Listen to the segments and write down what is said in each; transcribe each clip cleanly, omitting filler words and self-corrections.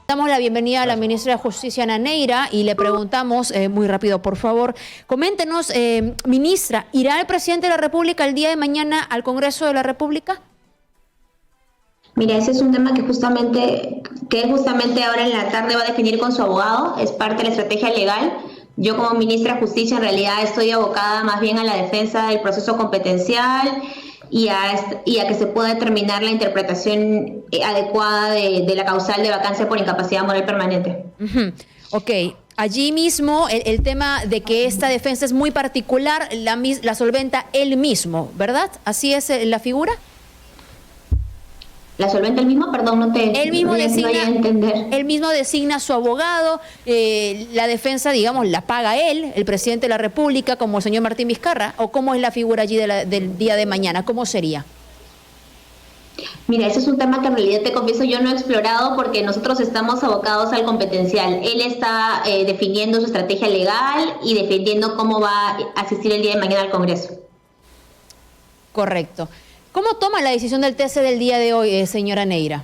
Damos la bienvenida a la ministra de Justicia, Ana Neira, y le preguntamos, muy rápido, por favor, coméntenos, ministra, ¿irá el presidente de la República el día de mañana al Congreso de la República? Mira, ese es un tema que justamente ahora en la tarde va a definir con su abogado, es parte de la estrategia legal. Yo como ministra de Justicia en realidad estoy abocada más bien a la defensa del proceso competencial y a que se pueda determinar la interpretación adecuada de la causal de vacancia por incapacidad moral permanente. Ok, allí mismo el tema de que esta defensa es muy particular, la solventa él mismo, ¿verdad? ¿Así es la figura? ¿La solventa el mismo? Perdón, no voy a entender. Él mismo designa a su abogado, la defensa, digamos, la paga él, el presidente de la República, como el señor Martín Vizcarra, ¿o cómo es la figura allí del día de mañana? ¿Cómo sería? Mira, ese es un tema que en realidad te confieso yo no he explorado porque nosotros estamos abocados al competencial. Él está definiendo su estrategia legal y defendiendo cómo va a asistir el día de mañana al Congreso. Correcto. ¿Cómo toma la decisión del TC del día de hoy, señora Neira?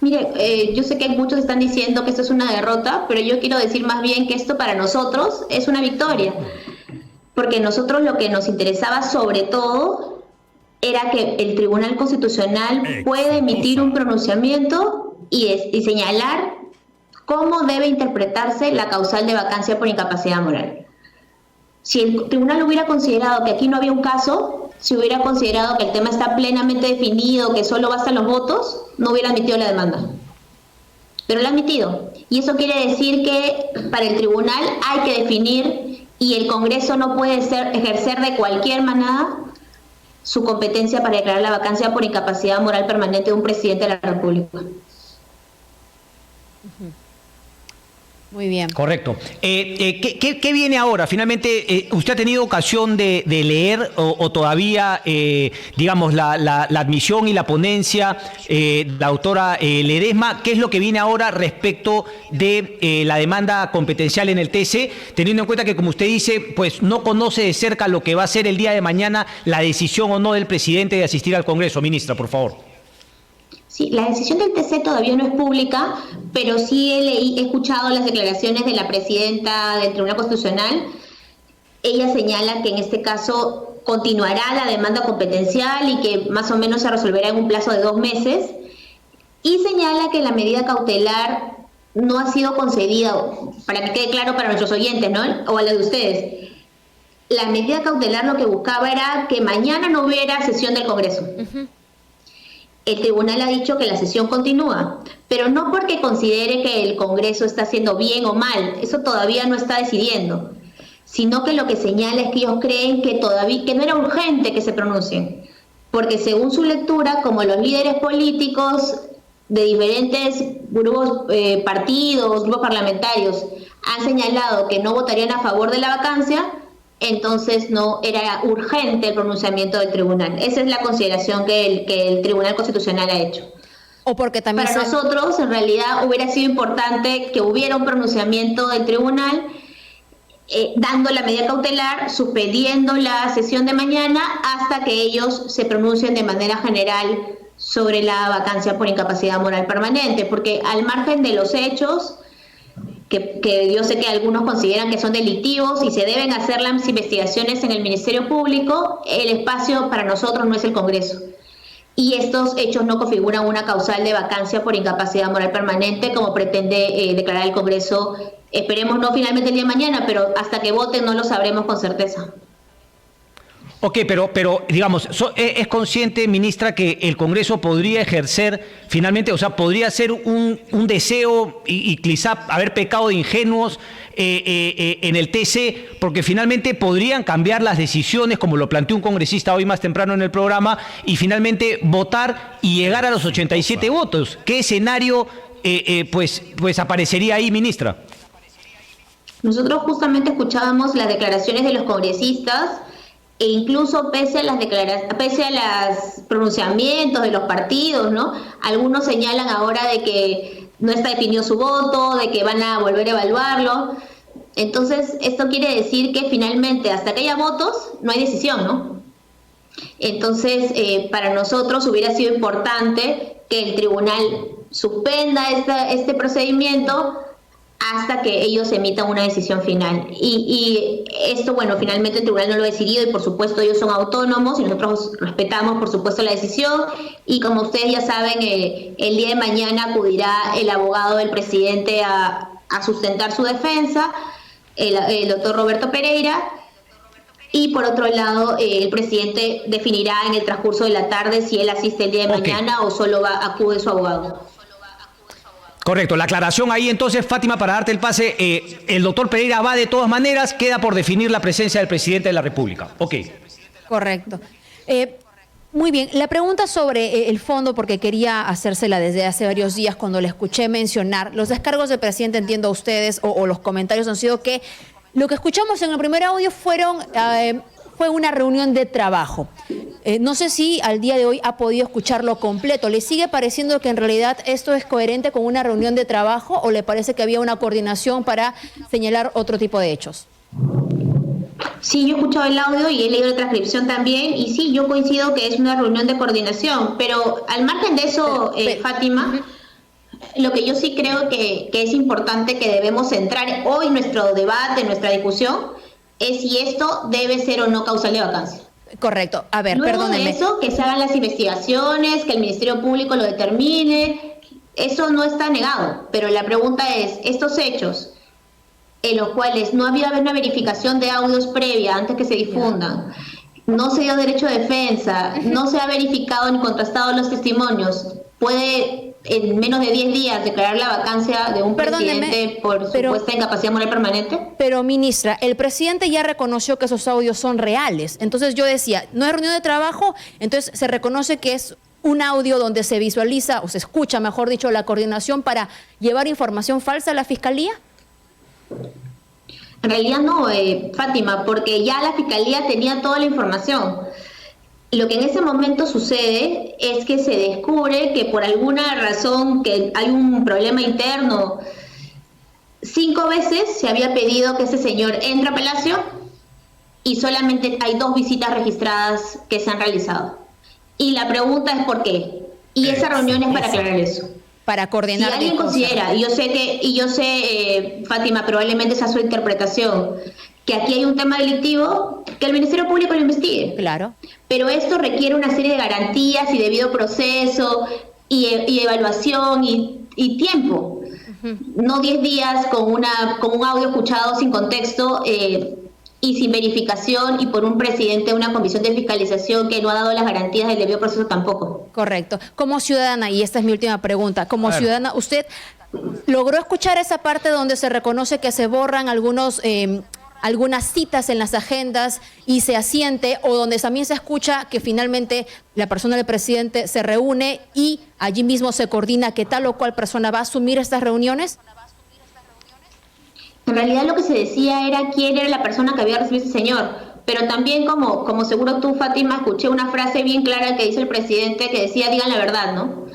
Mire, yo sé que muchos están diciendo que esto es una derrota, pero yo quiero decir más bien que esto para nosotros es una victoria, porque nosotros lo que nos interesaba sobre todo era que el Tribunal Constitucional puede emitir un pronunciamiento y señalar cómo debe interpretarse la causal de vacancia por incapacidad moral. Si el tribunal hubiera considerado que aquí no había un caso, si hubiera considerado que el tema está plenamente definido, que solo bastan los votos, no hubiera admitido la demanda. Pero lo ha admitido. Y eso quiere decir que para el tribunal hay que definir y el Congreso no puede ejercer de cualquier manera su competencia para declarar la vacancia por incapacidad moral permanente de un presidente de la República. Muy bien. Correcto. ¿Qué viene ahora? Finalmente, ¿usted ha tenido ocasión de leer o todavía, digamos, la admisión y la ponencia, la autora Ledesma? ¿Qué es lo que viene ahora respecto de la demanda competencial en el TC? Teniendo en cuenta que, como usted dice, pues no conoce de cerca lo que va a ser el día de mañana la decisión o no del presidente de asistir al Congreso. Ministra, por favor. Sí, la decisión del TC todavía no es pública, pero sí he escuchado las declaraciones de la presidenta del Tribunal Constitucional. Ella señala que en este caso continuará la demanda competencial y que más o menos se resolverá en un plazo de 2 meses. Y señala que la medida cautelar no ha sido concedida, para que quede claro para nuestros oyentes, ¿no? O a la de ustedes. La medida cautelar lo que buscaba era que mañana no hubiera sesión del Congreso. El tribunal ha dicho que la sesión continúa, pero no porque considere que el Congreso está haciendo bien o mal, eso todavía no está decidiendo, sino que lo que señala es que ellos creen que no era urgente que se pronuncien, porque según su lectura, como los líderes políticos de diferentes grupos, partidos, grupos parlamentarios, han señalado que no votarían a favor de la vacancia, entonces no era urgente el pronunciamiento del tribunal. Esa es la consideración que el Tribunal Constitucional ha hecho. O porque también para nosotros, en realidad, hubiera sido importante que hubiera un pronunciamiento del tribunal dando la medida cautelar, suspendiendo la sesión de mañana hasta que ellos se pronuncien de manera general sobre la vacancia por incapacidad moral permanente, porque al margen de los hechos, que yo sé que algunos consideran que son delictivos y se deben hacer las investigaciones en el Ministerio Público, el espacio para nosotros no es el Congreso. Y estos hechos no configuran una causal de vacancia por incapacidad moral permanente como pretende declarar el Congreso. Esperemos no finalmente el día de mañana, pero hasta que voten no lo sabremos con certeza. Ok, pero digamos, ¿es consciente, ministra, que el Congreso podría ejercer finalmente, o sea, podría ser un deseo y quizá haber pecado de ingenuos en el TC, porque finalmente podrían cambiar las decisiones, como lo planteó un congresista hoy más temprano en el programa, y finalmente votar y llegar a los 87 votos? ¿Qué escenario pues aparecería ahí, ministra? Nosotros justamente escuchábamos las declaraciones de los congresistas e incluso pese a los pronunciamientos de los partidos, ¿no? Algunos señalan ahora de que no está definido su voto, de que van a volver a evaluarlo. Entonces, esto quiere decir que finalmente, hasta que haya votos, no hay decisión, ¿no? Entonces, para nosotros hubiera sido importante que el tribunal suspenda este procedimiento hasta que ellos emitan una decisión final. Y esto, bueno, finalmente el tribunal no lo ha decidido y por supuesto ellos son autónomos y nosotros respetamos por supuesto la decisión y como ustedes ya saben, el día de mañana acudirá el abogado del presidente a sustentar su defensa, el doctor Roberto Pereira, y por otro lado el presidente definirá en el transcurso de la tarde si él asiste el día de mañana o solo acude su abogado. Correcto, la aclaración ahí entonces, Fátima, para darte el pase, el doctor Pereira va de todas maneras, queda por definir la presencia del presidente de la República. Ok. Correcto. Muy bien, la pregunta sobre el fondo, porque quería hacérsela desde hace varios días cuando le escuché mencionar, los descargos del presidente, entiendo a ustedes, o los comentarios han sido que lo que escuchamos en el primer audio fue una reunión de trabajo. No sé si al día de hoy ha podido escucharlo completo. ¿Le sigue pareciendo que en realidad esto es coherente con una reunión de trabajo o le parece que había una coordinación para señalar otro tipo de hechos? Sí, yo he escuchado el audio y he leído la transcripción también y sí, yo coincido que es una reunión de coordinación, pero al margen de eso, Fátima, lo que yo sí creo que es importante que debemos centrar hoy nuestro debate, nuestra discusión, es si esto debe ser o no causal de vacancia. Correcto. A ver, luego perdóneme. de eso, que se hagan las investigaciones, que el Ministerio Público lo determine, eso no está negado, pero la pregunta es, estos hechos en los cuales no había una verificación de audios previa antes que se difundan, no se dio derecho de defensa, no se ha verificado ni contrastado los testimonios, puede en menos de 10 días declarar la vacancia de un presidente por supuesta incapacidad moral permanente? Pero, ministra, el presidente ya reconoció que esos audios son reales. Entonces yo decía, no es reunión de trabajo, entonces se reconoce que es un audio donde se visualiza, o se escucha, mejor dicho, la coordinación para llevar información falsa a la Fiscalía. En realidad no, Fátima, porque ya la Fiscalía tenía toda la información. Lo que en ese momento sucede es que se descubre que por alguna razón que hay un problema interno, 5 veces se había pedido que ese señor entre a Palacio y solamente hay 2 visitas registradas que se han realizado. Y la pregunta es ¿por qué? Y esa reunión es para aclarar eso. Para coordinar. Si alguien considera, y yo sé, Fátima, probablemente esa es su interpretación, que aquí hay un tema delictivo, que el Ministerio Público lo investigue. Claro. Pero esto requiere una serie de garantías y debido proceso y evaluación y tiempo. No 10 días con un audio escuchado sin contexto y sin verificación y por un presidente de una comisión de fiscalización que no ha dado las garantías del debido proceso tampoco. Correcto. Como ciudadana, y esta es mi última pregunta, como ciudadana, ¿usted logró escuchar esa parte donde se reconoce que se borran algunas citas en las agendas y se asiente, o donde también se escucha que finalmente la persona del presidente se reúne y allí mismo se coordina que tal o cual persona va a asumir estas reuniones? En realidad lo que se decía era quién era la persona que había recibido ese señor, pero también como seguro tú, Fátima, escuché una frase bien clara que dice el presidente que decía digan la verdad, ¿no?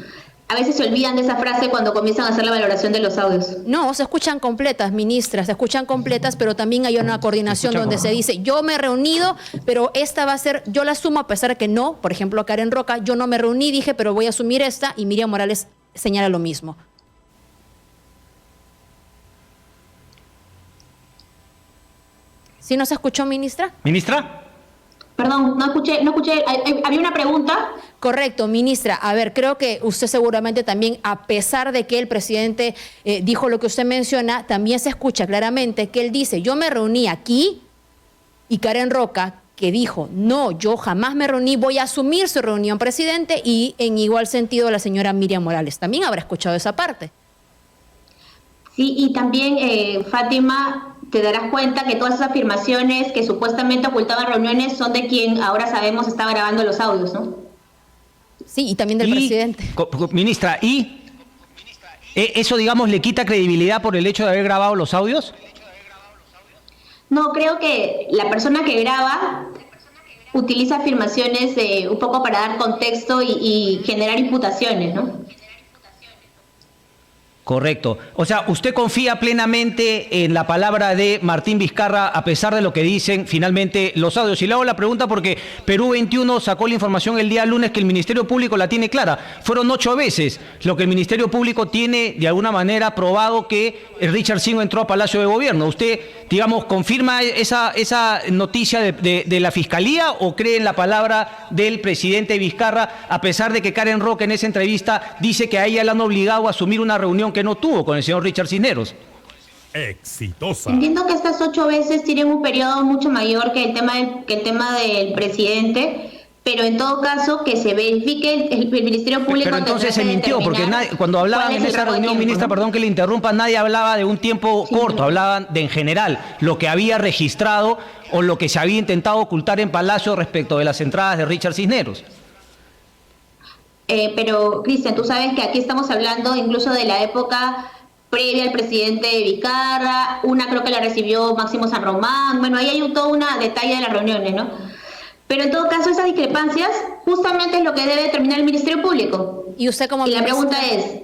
A veces se olvidan de esa frase cuando comienzan a hacer la valoración de los audios. No, se escuchan completas, ministra, se escuchan completas, pero también hay una coordinación donde se dice, yo me he reunido, pero esta va a ser, yo la asumo a pesar de que no, por ejemplo, Karen Roca, yo no me reuní, dije, pero voy a asumir esta, y Miriam Morales señala lo mismo. ¿Sí nos escuchó, ministra? ¿Ministra? Perdón, no escuché, había una pregunta. Correcto, ministra. A ver, creo que usted seguramente también, a pesar de que el presidente dijo lo que usted menciona, también se escucha claramente que él dice, yo me reuní aquí, y Karen Roca, que dijo, no, yo jamás me reuní, voy a asumir su reunión, presidente, y en igual sentido la señora Miriam Morales también habrá escuchado esa parte. Sí, y también, Fátima, te darás cuenta que todas esas afirmaciones que supuestamente ocultaban reuniones son de quien ahora sabemos está grabando los audios, ¿no? Sí, y también del presidente. Ministra, ¿y eso, digamos, le quita credibilidad por el hecho de haber grabado los audios? No, creo que la persona que graba utiliza afirmaciones un poco para dar contexto y generar imputaciones, ¿no? Correcto. O sea, ¿usted confía plenamente en la palabra de Martín Vizcarra a pesar de lo que dicen finalmente los audios? Y le hago la pregunta porque Perú 21 sacó la información el día lunes que el Ministerio Público la tiene clara. Fueron 8 veces lo que el Ministerio Público tiene de alguna manera probado que Richard Singo entró a Palacio de Gobierno. ¿Usted, digamos, confirma esa noticia de la Fiscalía o cree en la palabra del presidente Vizcarra a pesar de que Karen Roque en esa entrevista dice que a ella la han obligado a asumir una reunión que no tuvo con el señor Richard Cisneros? Exitosa. Entiendo que estas 8 veces tienen un periodo mucho mayor que el tema del presidente, pero en todo caso que se verifique el Ministerio Público. Pero entonces se mintió, porque cuando hablaban en esa reunión, ministra, perdón que le interrumpa, nadie hablaba de un tiempo corto, hablaban de en general lo que había registrado o lo que se había intentado ocultar en Palacio respecto de las entradas de Richard Cisneros. Pero, Cristian, tú sabes que aquí estamos hablando incluso de la época previa al presidente Vizcarra, una creo que la recibió Máximo San Román, bueno, ahí hay todo un detalle de las reuniones, ¿no? Pero en todo caso, esas discrepancias justamente es lo que debe determinar el Ministerio Público. Y usted como la pregunta es,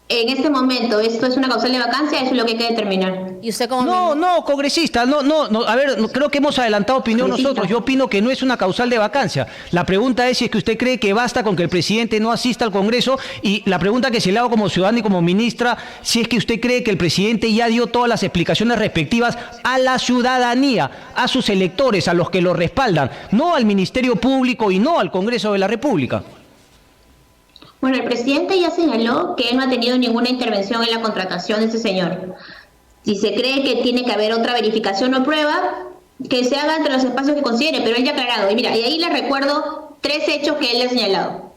en este momento, ¿esto es una causal de vacancia? Eso es lo que hay que determinar. Y usted como No, congresista, no, a ver, creo que hemos adelantado opinión nosotros. Yo opino que no es una causal de vacancia. La pregunta es si es que usted cree que basta con que el presidente no asista al Congreso, y la pregunta que se le hago como ciudadana y como ministra, si es que usted cree que el presidente ya dio todas las explicaciones respectivas a la ciudadanía, a sus electores, a los que lo respaldan, no al Ministerio Público y no al Congreso de la República. Bueno, el presidente ya señaló que él no ha tenido ninguna intervención en la contratación de ese señor. Si se cree que tiene que haber otra verificación o prueba, que se haga entre los espacios que considere, pero él ya ha aclarado. Y mira, y ahí le recuerdo 3 hechos que él ha señalado.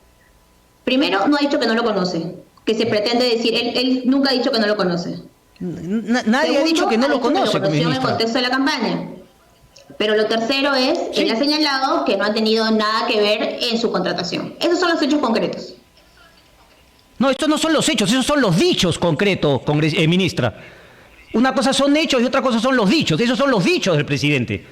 Primero, no ha dicho que no lo conoce, que se pretende decir, él nunca ha dicho que no lo conoce. Nadie Segundo, ha dicho que no lo conoce, que lo conoció en el ministra. contexto de la campaña. Pero lo tercero es, él ha señalado que no ha tenido nada que ver en su contratación. Esos son los hechos concretos. No, estos no son los hechos, esos son los dichos concretos, ministra. Una cosa son hechos y otra cosa son los dichos. Esos son los dichos del presidente.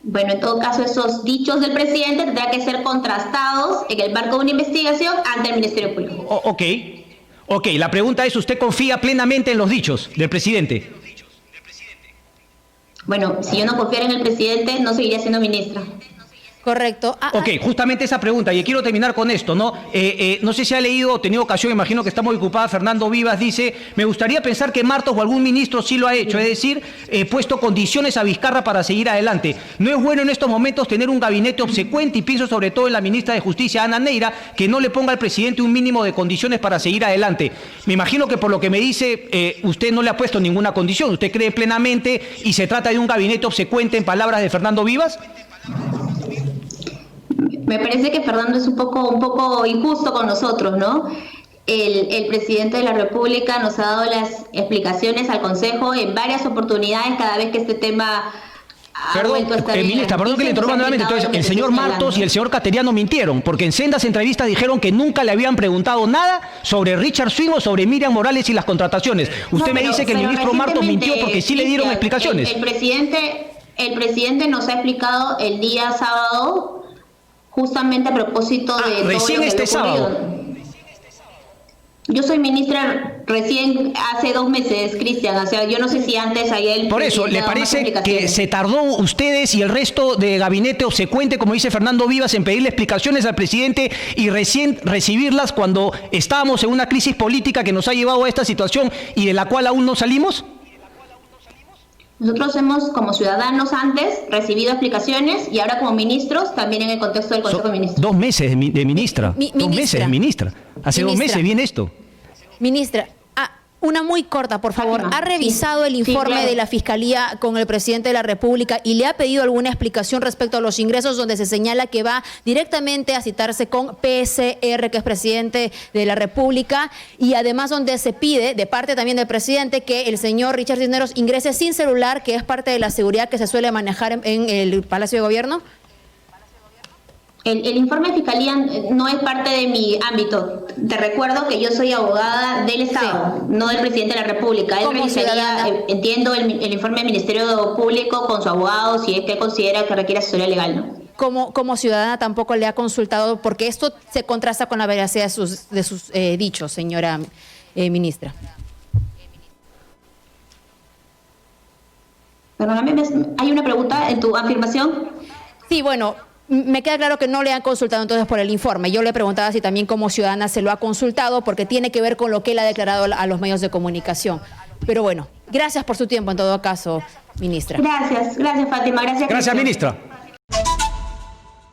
Bueno, en todo caso, esos dichos del presidente tendrán que ser contrastados en el marco de una investigación ante el Ministerio Público. Ok, la pregunta es, ¿usted confía plenamente en los dichos del presidente? Bueno, si yo no confiara en el presidente, no seguiría siendo ministra. Correcto. Ok, justamente esa pregunta, y quiero terminar con esto, ¿no? No sé si ha leído o tenido ocasión, imagino que está muy ocupada, Fernando Vivas dice, me gustaría pensar que Martos o algún ministro sí lo ha hecho, es decir, puesto condiciones a Vizcarra para seguir adelante. No es bueno en estos momentos tener un gabinete obsecuente, y pienso sobre todo en la ministra de Justicia, Ana Neira, que no le ponga al presidente un mínimo de condiciones para seguir adelante. Me imagino que por lo que me dice, usted no le ha puesto ninguna condición, usted cree plenamente y se trata de un gabinete obsecuente en palabras de Fernando Vivas. Me parece que Fernando es un poco injusto con nosotros, ¿no? El presidente de la República nos ha dado las explicaciones al Consejo en varias oportunidades cada vez que este tema ha vuelto a estar en ministra, la perdón que le interrumpa nuevamente. Entonces, el señor Martos y el señor Cateriano mintieron, porque en sendas entrevistas dijeron que nunca le habían preguntado nada sobre Richard Swing o sobre Miriam Morales y las contrataciones. Usted me dice que el ministro Martos mintió porque sí le dieron explicaciones. El presidente nos ha explicado el día sábado, justamente a propósito de recién todo lo que este había ocurrido. sábado. Yo soy ministra recién hace 2 meses, Cristian, o sea, yo no sé si antes había el... Por eso, ¿le parece que se tardó ustedes y el resto de gabinete obsecuente, como dice Fernando Vivas, en pedirle explicaciones al presidente y recién recibirlas cuando estábamos en una crisis política que nos ha llevado a esta situación y de la cual aún no salimos? Nosotros hemos, como ciudadanos antes, recibido explicaciones y ahora como ministros, también en el contexto del Consejo de Ministros. 2 meses de ministra. 2 meses de ministra. Hace 2 meses viene esto. Ministra, una muy corta, por favor. ¿Ha revisado el informe de la Fiscalía con el presidente de la República y le ha pedido alguna explicación respecto a los ingresos donde se señala que va directamente a citarse con PSR, que es presidente de la República, y además donde se pide, de parte también del presidente, que el señor Richard Cisneros ingrese sin celular, que es parte de la seguridad que se suele manejar en el Palacio de Gobierno? El informe de Fiscalía no es parte de mi ámbito. Te recuerdo que yo soy abogada del Estado, no del presidente de la República. Él revisaría, entiendo, el informe del Ministerio Público con su abogado si es que él considera que requiere asesoría legal, ¿no? como ciudadana tampoco le ha consultado, porque esto se contrasta con la veracidad de sus dichos, señora ministra. Perdóname, ¿hay una pregunta en tu afirmación? Sí, bueno, me queda claro que no le han consultado entonces por el informe. Yo le preguntaba si también como ciudadana se lo ha consultado, porque tiene que ver con lo que él ha declarado a los medios de comunicación. Pero bueno, gracias por su tiempo en todo caso, ministra. Gracias, Fátima. Gracias, ministra.